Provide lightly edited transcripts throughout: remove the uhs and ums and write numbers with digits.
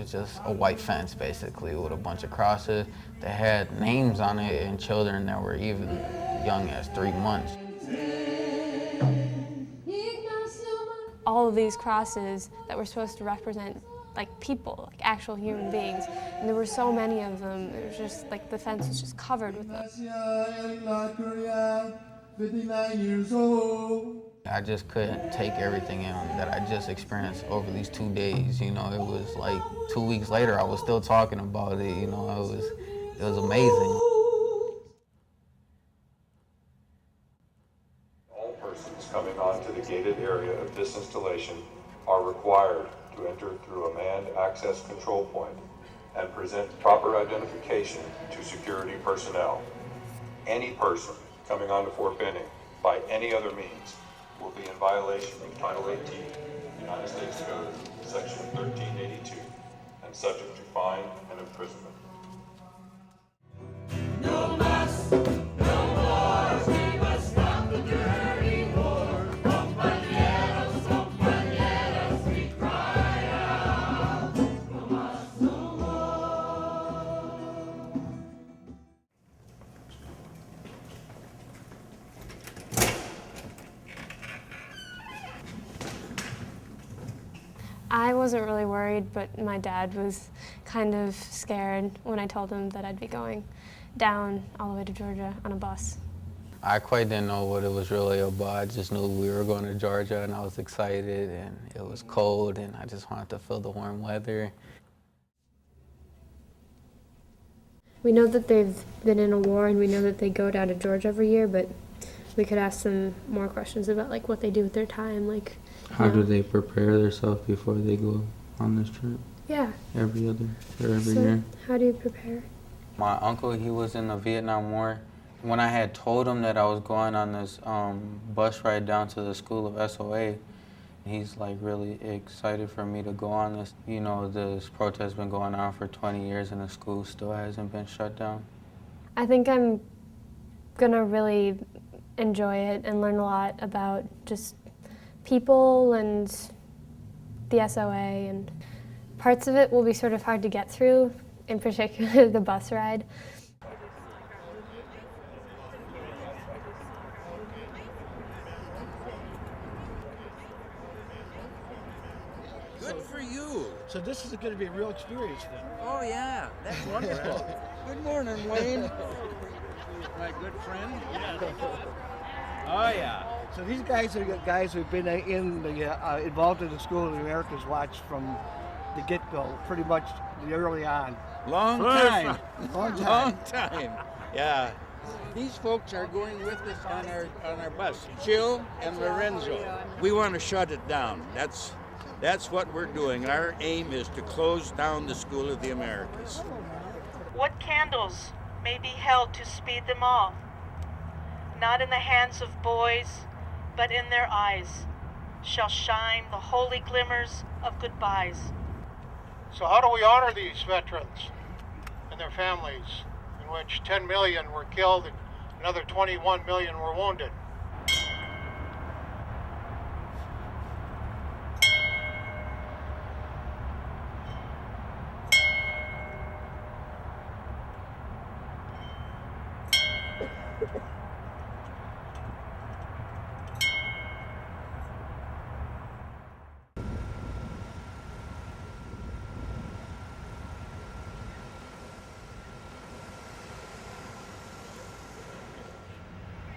was just a white fence, basically, with a bunch of crosses that had names on it and children that were even young as 3 months. All of these crosses that were supposed to represent like people, like actual human beings, and there were so many of them. It was just like the fence was just covered with them. 59 years old. I just couldn't take everything in that I just experienced over these 2 days. You know, it was like 2 weeks later, I was still talking about it. You know, it was amazing. All persons coming onto the gated area of this installation are required to enter through a manned access control point and present proper identification to security personnel. Any person coming onto Fort Benning by any other means will be in violation of Title 18, United States Code, Section 1382, and subject to fine and imprisonment. No mass, no wars, we must stop the dirty war. Compañeros, we cry out. No mass, no more. I wasn't really worried, but my dad was kind of scared when I told him that I'd be going down all the way to Georgia on a bus. I quite didn't know what it was really about. I just knew we were going to Georgia, and I was excited, and it was cold, and I just wanted to feel the warm weather. We know that they've been in a war, and we know that they go down to Georgia every year, but we could ask them more questions about like what they do with their time, like. How do they prepare themselves before they go on this trip? Yeah. Every year? How do you prepare? My uncle, he was in the Vietnam War. When I had told him that I was going on this bus ride down to the school of SOA, he's like really excited for me to go on this. You know, this protest has been going on for 20 years and the school still hasn't been shut down. I think I'm gonna really enjoy it and learn a lot about just people and the SOA, and parts of it will be sort of hard to get through, in particular the bus ride. Good for you. So this is going to be a real experience then. Oh yeah, that's wonderful. Good morning, Wayne. My good friend. Oh yeah. So these guys are guys who've been involved in the School of the Americas Watch from the get-go, pretty much early on. Long time. Long time. Long time. Yeah. These folks are going with us on our bus. Jill and Lorenzo. We want to shut it down. That's what we're doing. Our aim is to close down the School of the Americas. What candles may be held to speed them off? Not in the hands of boys, but in their eyes shall shine the holy glimmers of goodbyes. So how do we honor these veterans and their families, in which 10 million were killed and another 21 million were wounded?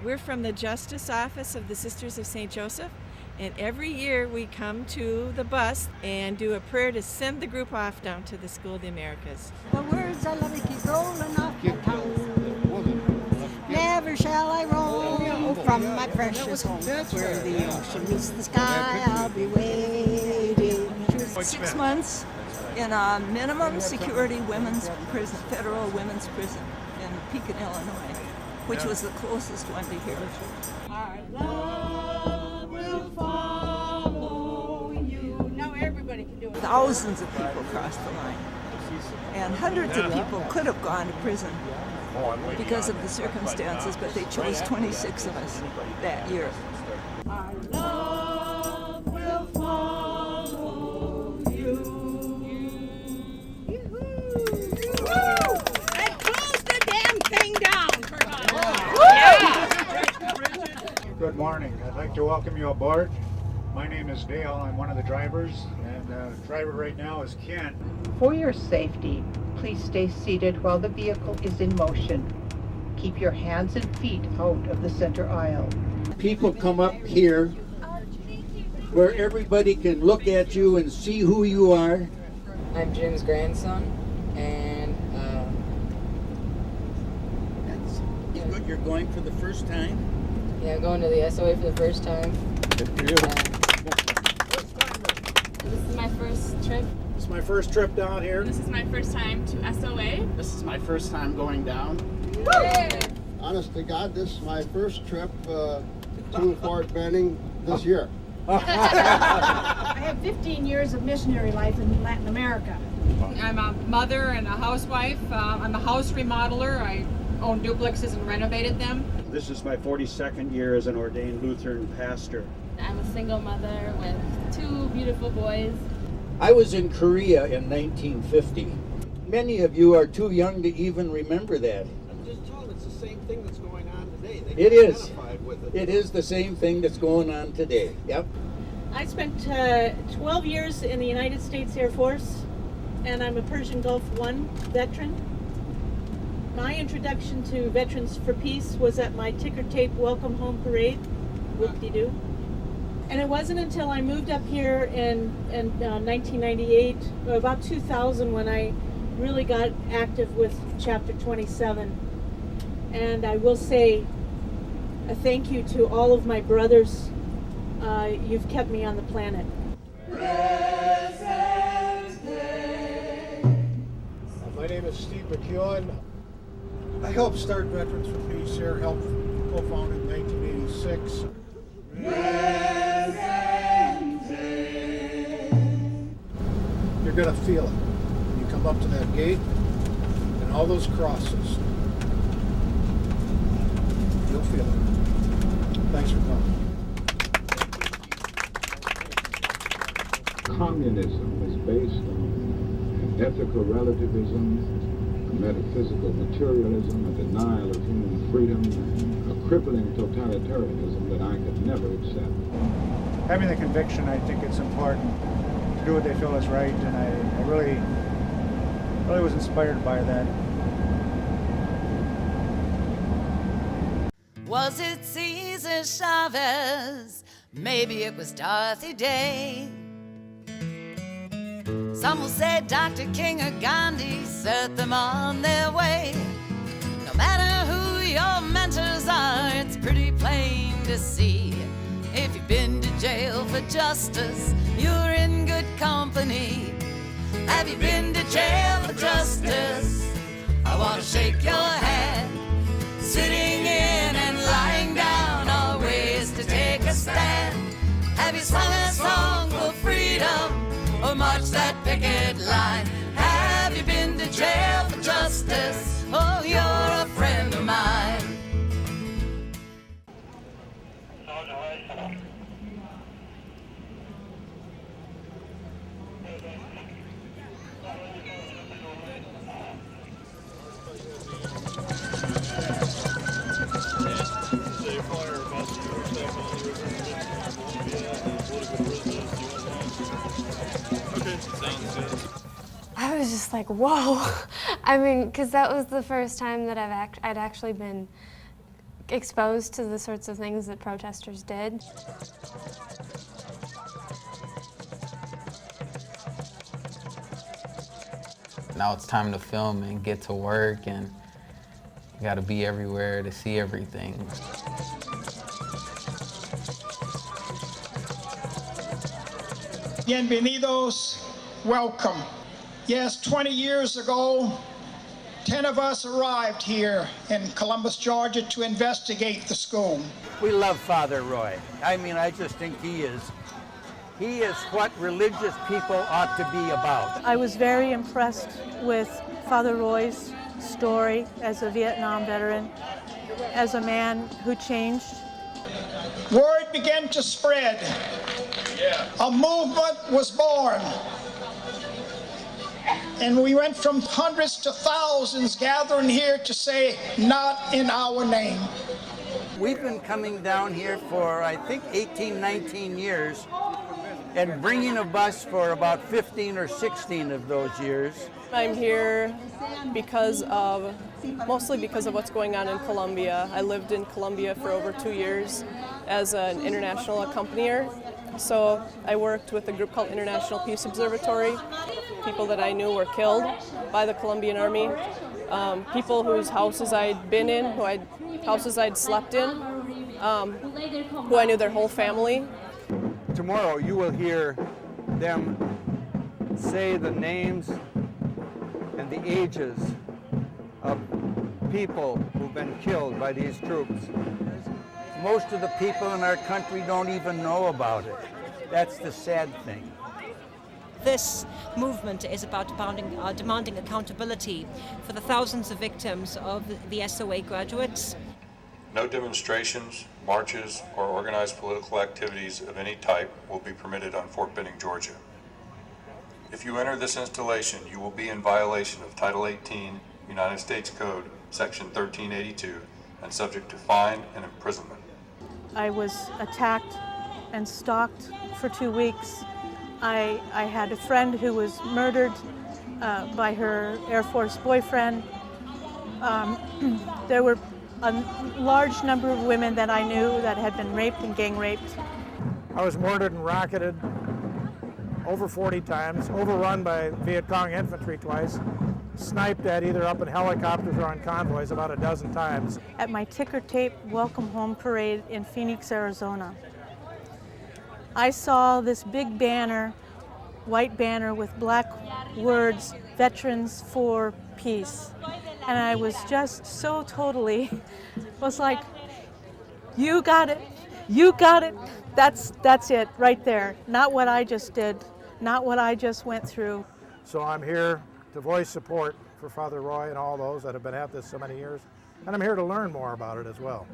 We're from the Justice Office of the Sisters of St. Joseph, and every year we come to the bus and do a prayer to send the group off down to the School of the Americas. The words I love to keep rolling off my tongue. Never shall I roam from my precious home. Where the ocean meets the sky, I'll be waiting. 6 months in a minimum security women's prison, federal women's prison in Pekin, Illinois, which was the closest one to here. Our love will follow you. Now everybody can do it. Thousands of people crossed the line, and hundreds of people could have gone to prison because of the circumstances, but they chose 26 of us that year. Our love will follow you. morning. I'd like to welcome you aboard. My name is Dale. I'm one of the drivers, and the driver right now is Ken. For your safety, please stay seated while the vehicle is in motion. Keep your hands and feet out of the center aisle. People come up here where everybody can look at you and see who you are. I'm Jim's grandson, and You're going for the first time? yeah, I'm going to the SOA for the first time. This is my first trip. This is my first trip down here. This is my first time to SOA. This is my first time going down. Yay! Honest to God, this is my first trip to Fort Benning this year. I have 15 years of missionary life in Latin America. I'm a mother and a housewife. I'm a house remodeler. I own duplexes and renovated them. This is my 42nd year as an ordained Lutheran pastor. I'm a single mother with 2 beautiful boys. I was in Korea in 1950. Many of you are too young to even remember that. I'm just told it's the same thing that's going on today. It is. It is the same thing that's going on today. Yep. I spent 12 years in the United States Air Force, and I'm a Persian Gulf I veteran. My introduction to Veterans for Peace was at my ticker tape welcome home parade, whoop-de-doo. And it wasn't until I moved up here in 1998, or about 2000, when I really got active with Chapter 27. And I will say a thank you to all of my brothers. You've kept me on the planet. My name is Steve McEwen. I helped start Veterans for Peace here, helped co-found in 1986. You're going to feel it when you come up to that gate and all those crosses. You'll feel it. Thanks for coming. Communism is based on ethical relativism, metaphysical materialism, a denial of human freedom, a crippling totalitarianism that I could never accept. Having the conviction, I think it's important to do what they feel is right, and I really was inspired by that. Was it Cesar Chavez? Maybe it was Dorothy Day. Some will say Dr. King or Gandhi set them on their way. No matter who your mentors are, it's pretty plain to see. If you've been to jail for justice, you're in good company. Have you been to jail for justice? I want to shake your hand. Sitting in and lying down are ways to take a stand. Have you sung a song for freedom or marched that picket line? Have you been to jail for justice? Oh, you're a friend of mine. I was just like, whoa. I mean, because that was the first time that I'd actually been exposed to the sorts of things that protesters did. Now it's time to film and get to work, and you gotta be everywhere to see everything. Bienvenidos, welcome. Yes, 20 years ago, 10 of us arrived here in Columbus, Georgia to investigate the school. We love Father Roy. I mean, I just think he is what religious people ought to be about. I was very impressed with Father Roy's story as a Vietnam veteran, as a man who changed. Word began to spread. A movement was born. And we went from hundreds to thousands gathering here to say, not in our name. We've been coming down here for, I think, 18, 19 years, and bringing a bus for about 15 or 16 of those years. I'm here mostly because of what's going on in Colombia. I lived in Colombia for over 2 years as an international accompanier. So I worked with a group called International Peace Observatory. People that I knew were killed by the Colombian army. People whose houses I'd been in, houses I'd slept in, who I knew their whole family. Tomorrow you will hear them say the names and the ages of people who've been killed by these troops. Most of the people in our country don't even know about it. That's the sad thing. This movement is about demanding accountability for the thousands of victims of the SOA graduates. No demonstrations, marches, or organized political activities of any type will be permitted on Fort Benning, Georgia. If you enter this installation, you will be in violation of Title 18, United States Code, Section 1382, and subject to fine and imprisonment. I was attacked and stalked for 2 weeks. I had a friend who was murdered by her Air Force boyfriend. There were a large number of women that I knew that had been raped and gang raped. I was mortared and rocketed over 40 times, overrun by Viet Cong infantry twice, sniped at either up in helicopters or on convoys about a dozen times. At my ticker tape Welcome Home parade in Phoenix, Arizona, I saw this big banner, white banner with black words, Veterans for Peace. And I was just so totally, was like, you got it, that's it right there. Not what I just did, not what I just went through. So I'm here to voice support for Father Roy and all those that have been at this so many years. And I'm here to learn more about it as well.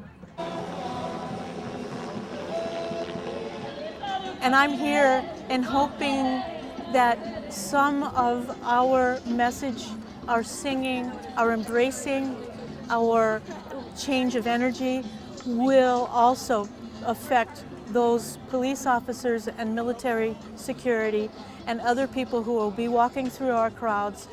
And I'm here and hoping that some of our message, our singing, our embracing, our change of energy will also affect those police officers and military security and other people who will be walking through our crowds.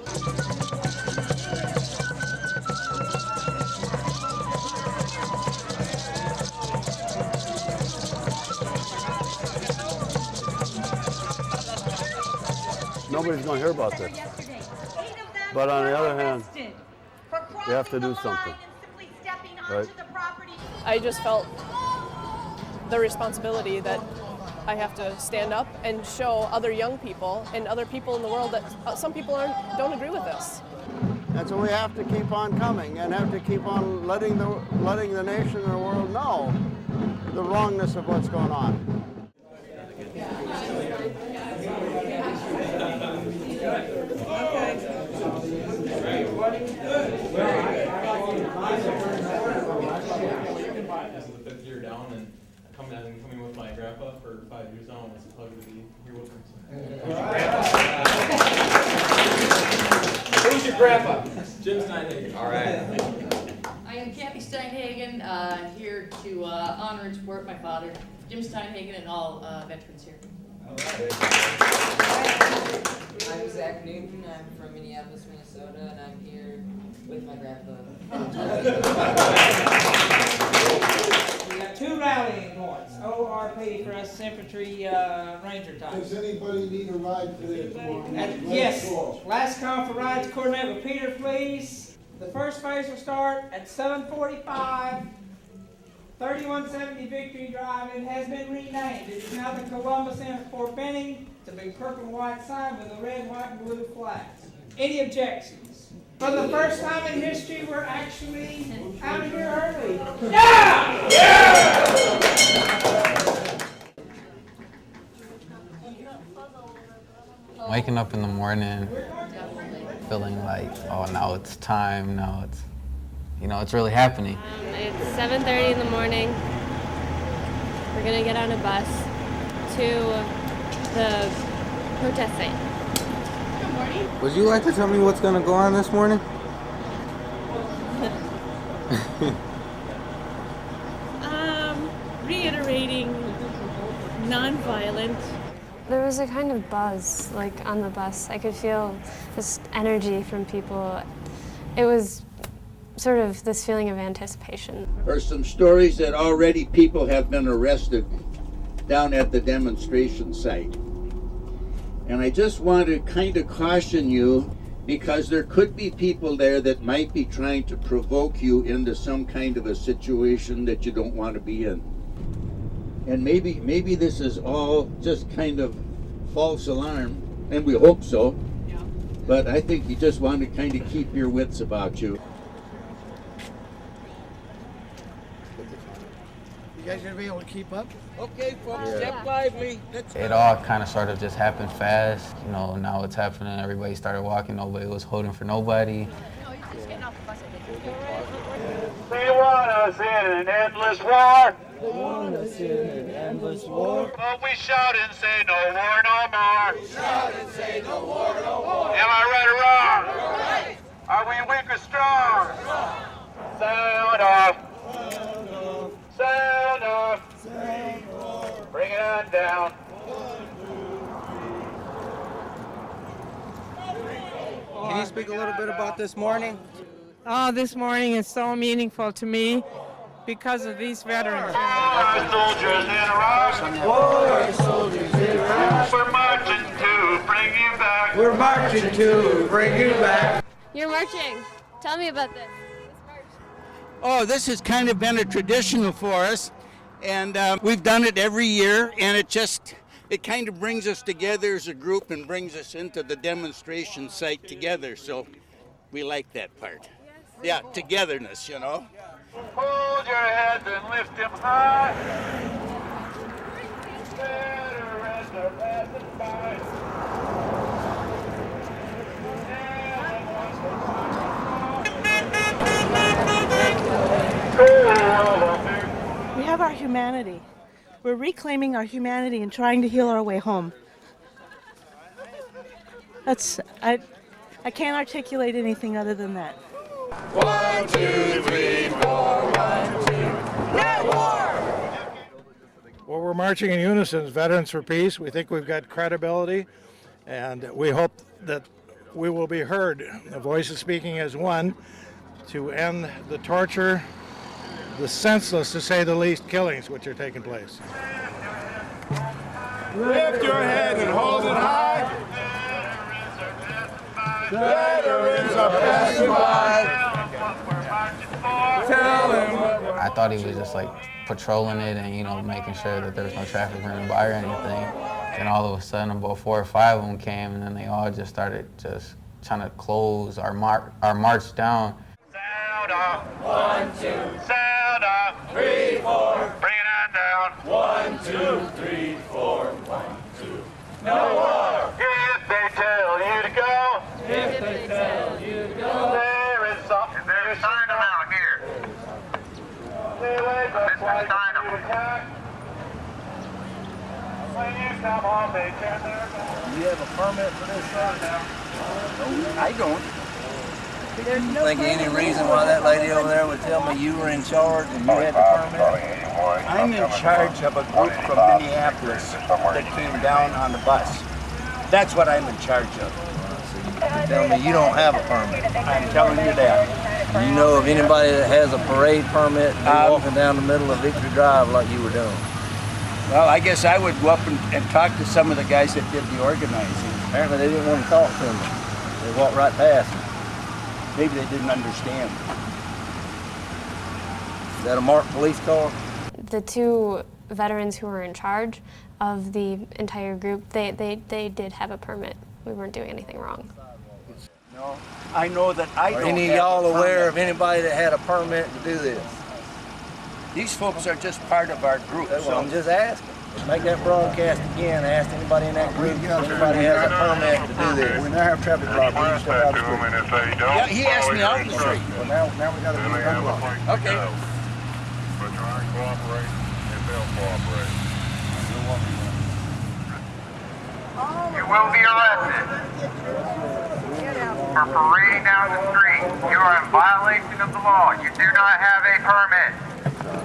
Nobody's going to hear about this. But on the other hand, you have to do something, right? I just felt the responsibility that I have to stand up and show other young people and other people in the world that some people don't agree with this. And so we have to keep on coming and have to keep on letting the nation and the world know the wrongness of what's going on. This is the 5th year down, and coming with my grandpa for 5 years now, and it's a pleasure to be here with him. Who's your grandpa? Jim Steinhagen. All right. I am Kathy Steinhagen, here to honor and support my father, Jim Steinhagen, and all veterans here. All right. I'm Zach Newton. I'm from Minneapolis, Minnesota, and I'm here with my grandpa. We got 2 rallying points. ORP for us infantry ranger types. Does anybody need a ride today? Yes. Last call for rides. Coordinate with Peter, please. The first phase will start at 7:45. 3170 Victory Drive. It has been renamed. It is now the Columbus Center Fort Benning. It's a big purple and white sign with a red, white, and blue flags. Any objections? For the first time in history, we're actually out of here early. Yeah! Yeah! Waking up in the morning, feeling like, oh, now it's time, now it's, it's really happening. It's 7:30 in the morning. We're gonna get on a bus to the protest site. Good morning. Would you like to tell me what's gonna go on this morning? demonstrating nonviolent. There was a kind of buzz, like on the bus. I could feel this energy from people. It was sort of this feeling of anticipation. There are some stories that already people have been arrested down at the demonstration site. And I just want to kind of caution you, because there could be people there that might be trying to provoke you into some kind of a situation that you don't want to be in. And maybe this is all just kind of false alarm, and we hope so. Yeah. But I think you just want to kind of keep your wits about you. You guys gonna be able to keep up? Okay, folks, step lively. It all kind of sort of just happened fast. You know, now it's happening. Everybody started walking. Nobody was holding for nobody. They want us in an endless war. They want us in an endless war. But we shout and say no war no more. We shout and say no war no more. Am I right or wrong? You're right. Are we weak or strong? Sound off. Sound off. Bring it on down. Can you speak a little bit about this morning? Oh, this morning is so meaningful to me because of these veterans. War soldiers in Iraq. War soldiers in Iraq. We're marching to bring you back. We're marching to bring you back. You're marching. Tell me about this. Oh, this has kind of been a traditional for us, and we've done it every year, and it kind of brings us together as a group and brings us into the demonstration site together, so we like that part. Yeah, togetherness, you know. Hold your heads and lift them high. Veterans are passing by. We have our humanity. We're reclaiming our humanity and trying to heal our way home. I can't articulate anything other than that. 1, 2, 3, 4, 1, 2. No war! Well, we're marching in unison as Veterans for Peace. We think we've got credibility, and we hope that we will be heard. The voices speaking as one to end the torture, the senseless, to say the least, killings which are taking place. Lift your head and hold it high. Veterans are passing by. Tell them what I thought he was just like patrolling it and, you know, making sure that there was no traffic running by or anything. Then all of a sudden about 4 or 5 of them came, and then they all just started just trying to close our march down. Sound off. 1, 2. Sound off. 3, 4. Bring it on down. 1, 2, 3, 4. 1, 2. No war! If they tell you to go. If they tell you to go. There is something. There's a sign out here. They wake up twice to attack. When you come home, they turn their back. You have a permit for this, sir? No, I don't. Think of any reason why that lady over there would tell me you were in charge and you had the permit? I'm in charge of a group from Minneapolis that came down on the bus. That's what I'm in charge of. You tell me you don't have a permit. I'm telling you that. Do you know of anybody that has a parade permit walking down the middle of Victory Drive like you were doing? Well, I guess I would go up and talk to some of the guys that did the organizing. Apparently they didn't want to talk to me. They walked right past me. Maybe they didn't understand. Is that a marked police car? The 2 veterans who were in charge of the entire group, they did have a permit. We weren't doing anything wrong. No, I know that I don't. Are any of y'all aware of anybody that had a permit to do this? These folks are just part of our group. That's what I'm just asking. Make that broadcast again. Ask anybody in that group if anybody has a permit to do this. We now have traffic block. We used to have school. Yeah, he asked me out in the street. Well, now we got to be unblocked. Okay. But try and cooperate, and they'll cooperate. You will be arrested for parading down the street. You are in violation of the law. You do not have a permit.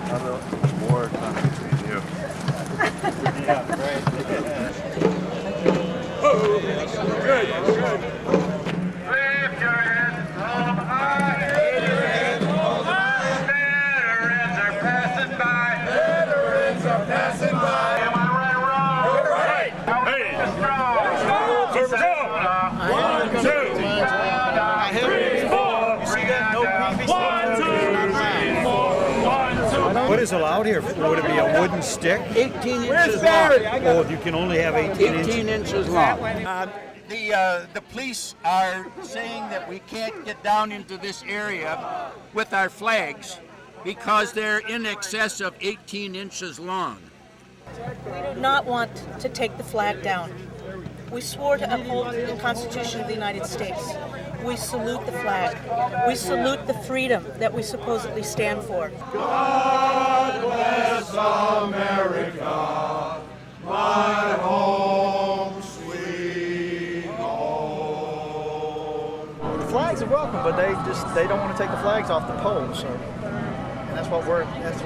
Another war country. Yeah, right. Oh, good, good. Lift your hands, hold them high. Lift your hands, hold them high. Veterans are passing by. Veterans are passing by. Am I right or wrong? You're right. Hey. Let's go. 1, 2, 3, 4. See that? No PVC. 1, 2, 3, 4. 1, 2. What is allowed here? Would it be a wooden stick? 18 inches long. Oh, you can only have 18 inches long. The police are saying that we can't get down into this area with our flags because they're in excess of 18 inches long. We do not want to take the flag down. We swore to uphold the Constitution of the United States. We salute the flag. We salute the freedom that we supposedly stand for. God bless America, my home sweet home. The flags are welcome, but they don't want to take the flags off the poles. So, and that's where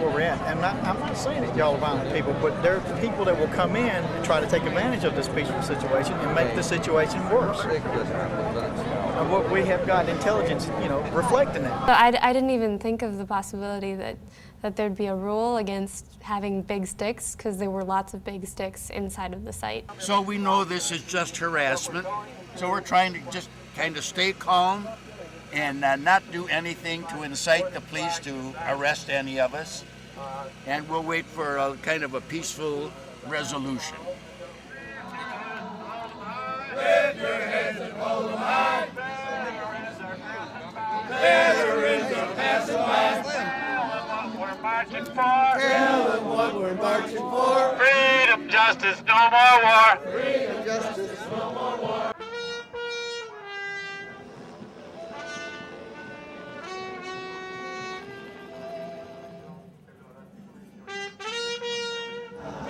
we're at. And I'm not saying that y'all are violent people, but there are people that will come in and try to take advantage of this peaceful situation and make the situation worse. And what we have got intelligence, reflecting that. So I didn't even think of the possibility that there'd be a rule against having big sticks, because there were lots of big sticks inside of the site. So we know this is just harassment. So we're trying to just kind of stay calm and not do anything to incite the police to arrest any of us. And we'll wait for a kind of a peaceful resolution. Lift your hands and hold them high. Veterans are passing by. We're marching for. Tell them what we're marching for. Freedom, justice, no more war. Freedom, justice, no more war.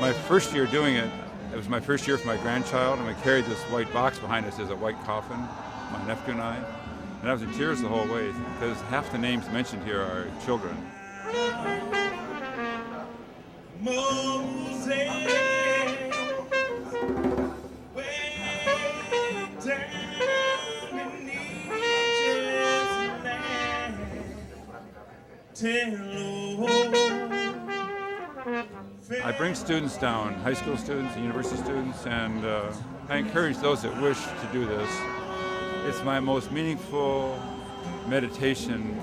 My first year doing it, it was my first year for my grandchild, and we carried this white box behind us as a white coffin, my nephew and I. And I was in tears the whole way, because half the names mentioned here are children. Moses, way down in Egypt's land, I bring students down, high school students, university students, and I encourage those that wish to do this. It's my most meaningful meditation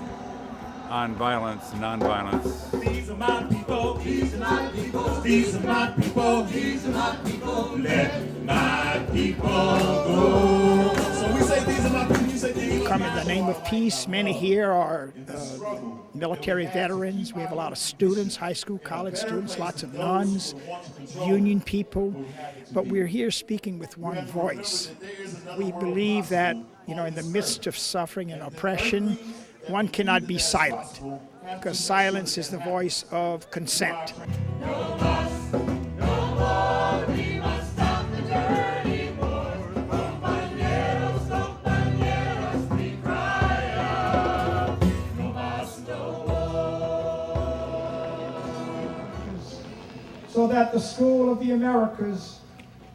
on violence and nonviolence. These are my people, these are my people, these are my people, these are my people, let my people go. So we say these are my people, you say these are my people. Come in the name of peace. Many here are military veterans. We have a lot of students, high school, college students, lots of nuns, union people. But we're here speaking with one voice. We believe that, in the midst of suffering and oppression, one cannot be silent, because silence is the voice of consent. So that the School of the Americas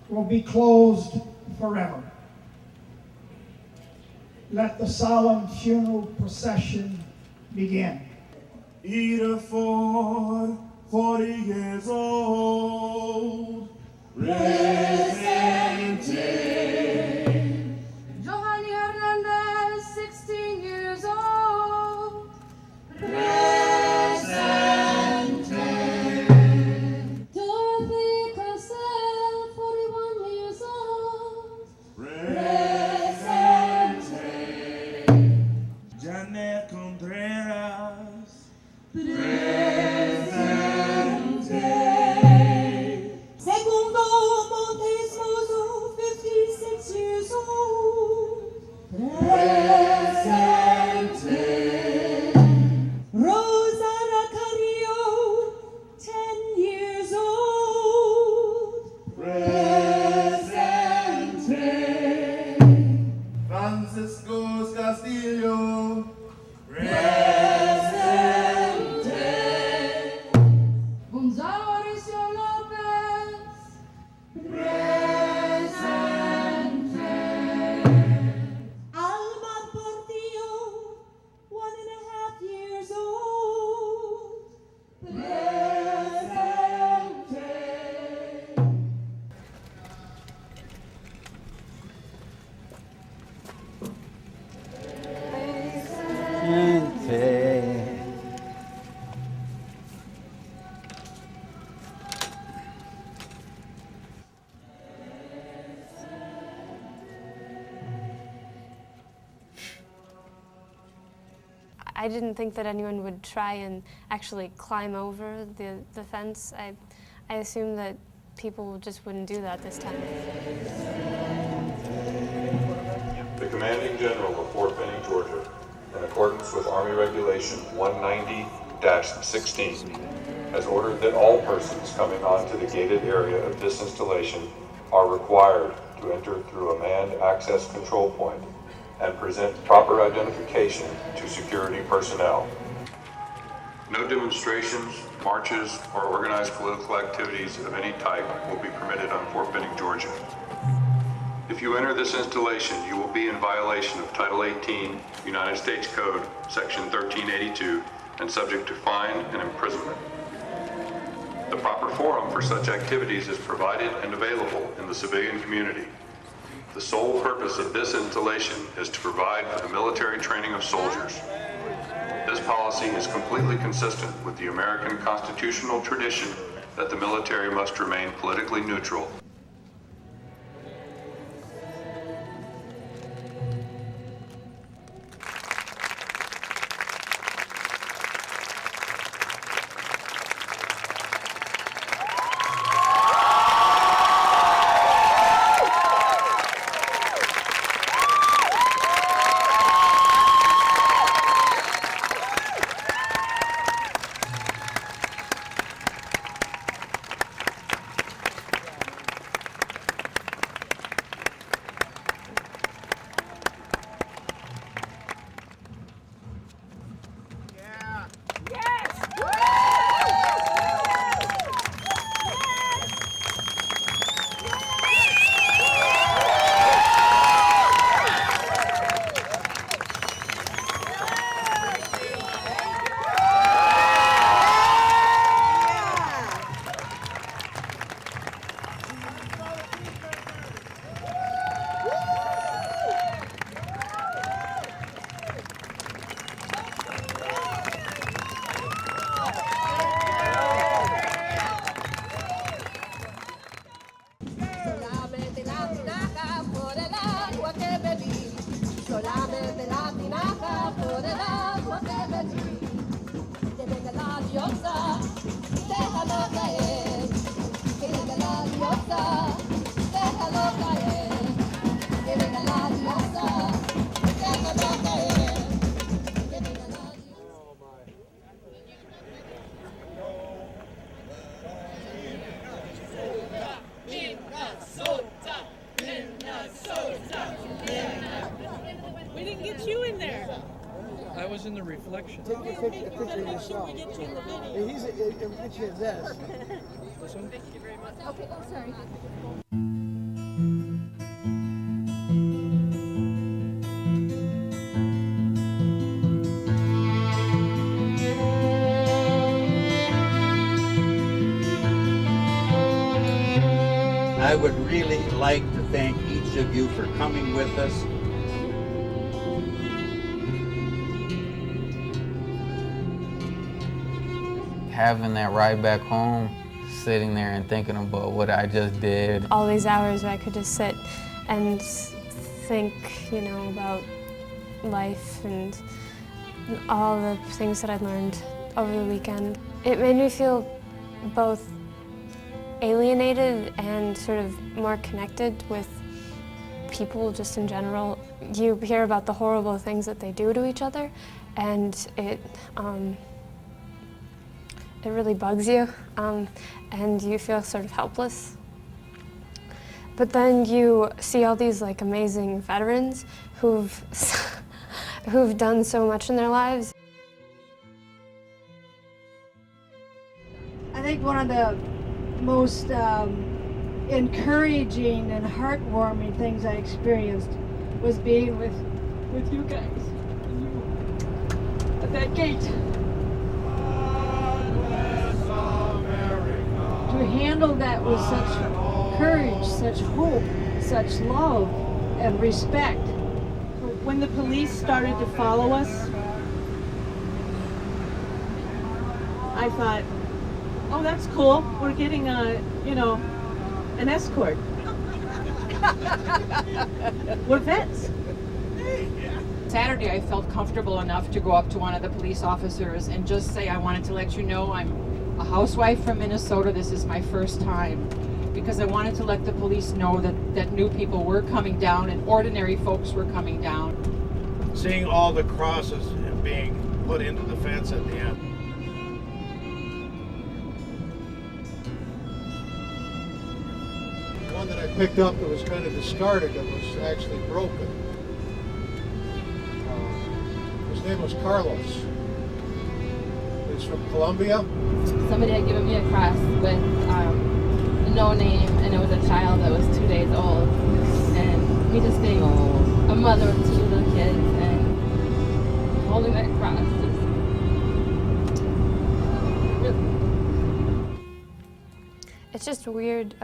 will be closed forever. Let the solemn funeral procession begin. Ida Ford, 40 years old, presenting. Johanny Hernandez, 16 years old, presenting. Dorothy Cassell, 41 years old, presenting. Janet Contreras, presenting. Segundo Montesmoso, 56 I didn't think that anyone would try and actually climb over the fence. I assumed that people just wouldn't do that this time. The commanding general of Fort Benning, Georgia, in accordance with Army Regulation 190-16, has ordered that all persons coming onto the gated area of this installation are required to enter through a manned access control point and present proper identification to security personnel. No demonstrations, marches, or organized political activities of any type will be permitted on Fort Benning, Georgia. If you enter this installation, you will be in violation of Title 18, United States Code, Section 1382, and subject to fine and imprisonment. The proper forum for such activities is provided and available in the civilian community. The sole purpose of this installation is to provide for the military training of soldiers. This policy is completely consistent with the American constitutional tradition that the military must remain politically neutral. We didn't get you in there. I was in the reflection. Take a picture of yourself. He's a picture of this. This one? Thank you very much. Okay, oh, sorry. I would really like to thank each of you for coming with us. Having that ride back home, sitting there and thinking about what I just did. All these hours where I could just sit and think, you know, about life and all the things that I'd learned over the weekend. It made me feel both alienated and sort of more connected with people just in general. You hear about the horrible things that they do to each other, and it really bugs you, and you feel sort of helpless. But then you see all these like amazing veterans who've done so much in their lives. I think one of the most encouraging and heartwarming things I experienced was being with you guys at that gate. To handle that with such courage, such hope, such love and respect. When the police started to follow us, I thought, oh, that's cool. We're getting an escort. We're vets. Saturday, I felt comfortable enough to go up to one of the police officers and just say, I wanted to let you know I'm a housewife from Minnesota. This is my first time. Because I wanted to let the police know that new people were coming down and ordinary folks were coming down. Seeing all the crosses being put into the fence at the end. One that I picked up that was kind of discarded that was actually broken. His name was Carlos. He's from Colombia. Somebody had given me a cross with no name, and it was a child that was 2 days old. And me just being a mother of 2 little kids and holding that cross It's just weird.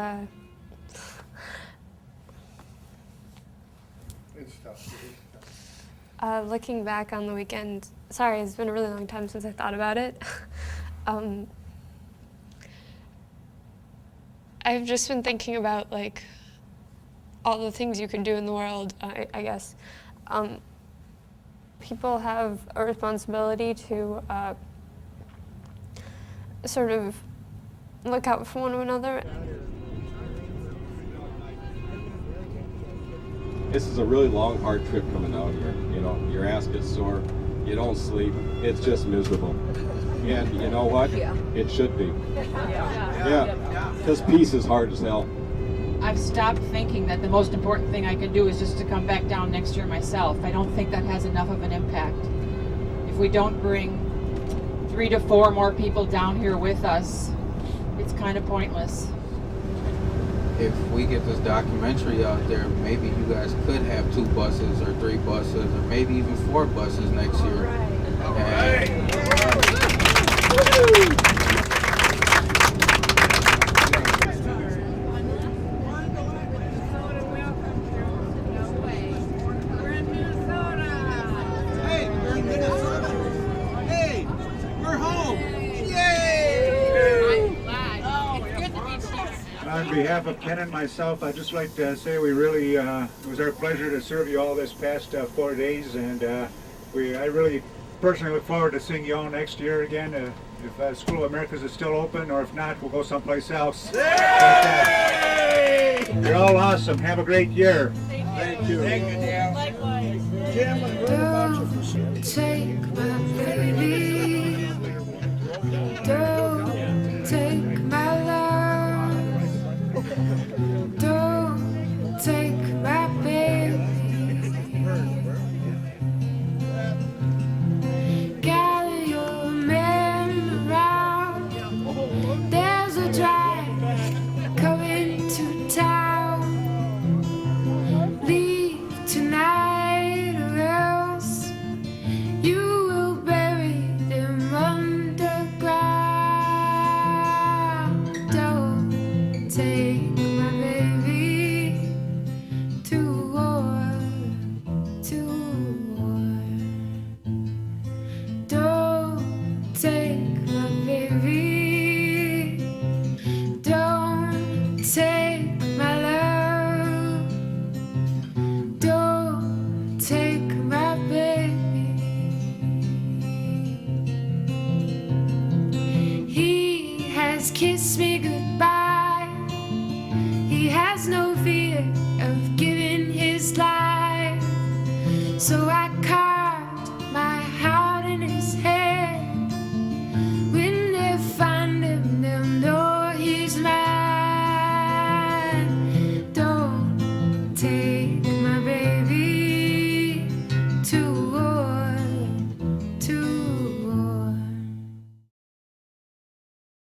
It's tough. Looking back on the weekend, sorry, it's been a really long time since I thought about it. I've just been thinking about like all the things you can do in the world, I guess. People have a responsibility to sort of look out for one another. This is a really long, hard trip coming out here. You know, your ass gets sore, you don't sleep, it's just miserable. And you know what? Yeah. It should be. Yeah, because peace is hard as hell. I've stopped thinking that the most important thing I can do is just to come back down next year myself. I don't think that has enough of an impact. If we don't bring 3 to 4 more people down here with us, it's kind of pointless. If we get this documentary out there, maybe you guys could have 2 buses or 3 buses or maybe even 4 buses next year. All right. On behalf of Ken and myself, I'd just like to say we really, it was our pleasure to serve you all this past 4 days, and I really personally look forward to seeing you all next year again, if School of Americas is still open, or if not, we'll go someplace else. But, you're all awesome. Have a great year. Thank you. Thank you, dear. Likewise. Jim, I heard about you for sure. Take my baby. Don't take my love. Don't take my baby. Gather your men around. There's a drive coming to town. Leave tonight or else you will bury them underground. Don't take my baby to war, to war. Don't take my baby. Don't take my love. Don't take my baby. He has kissed me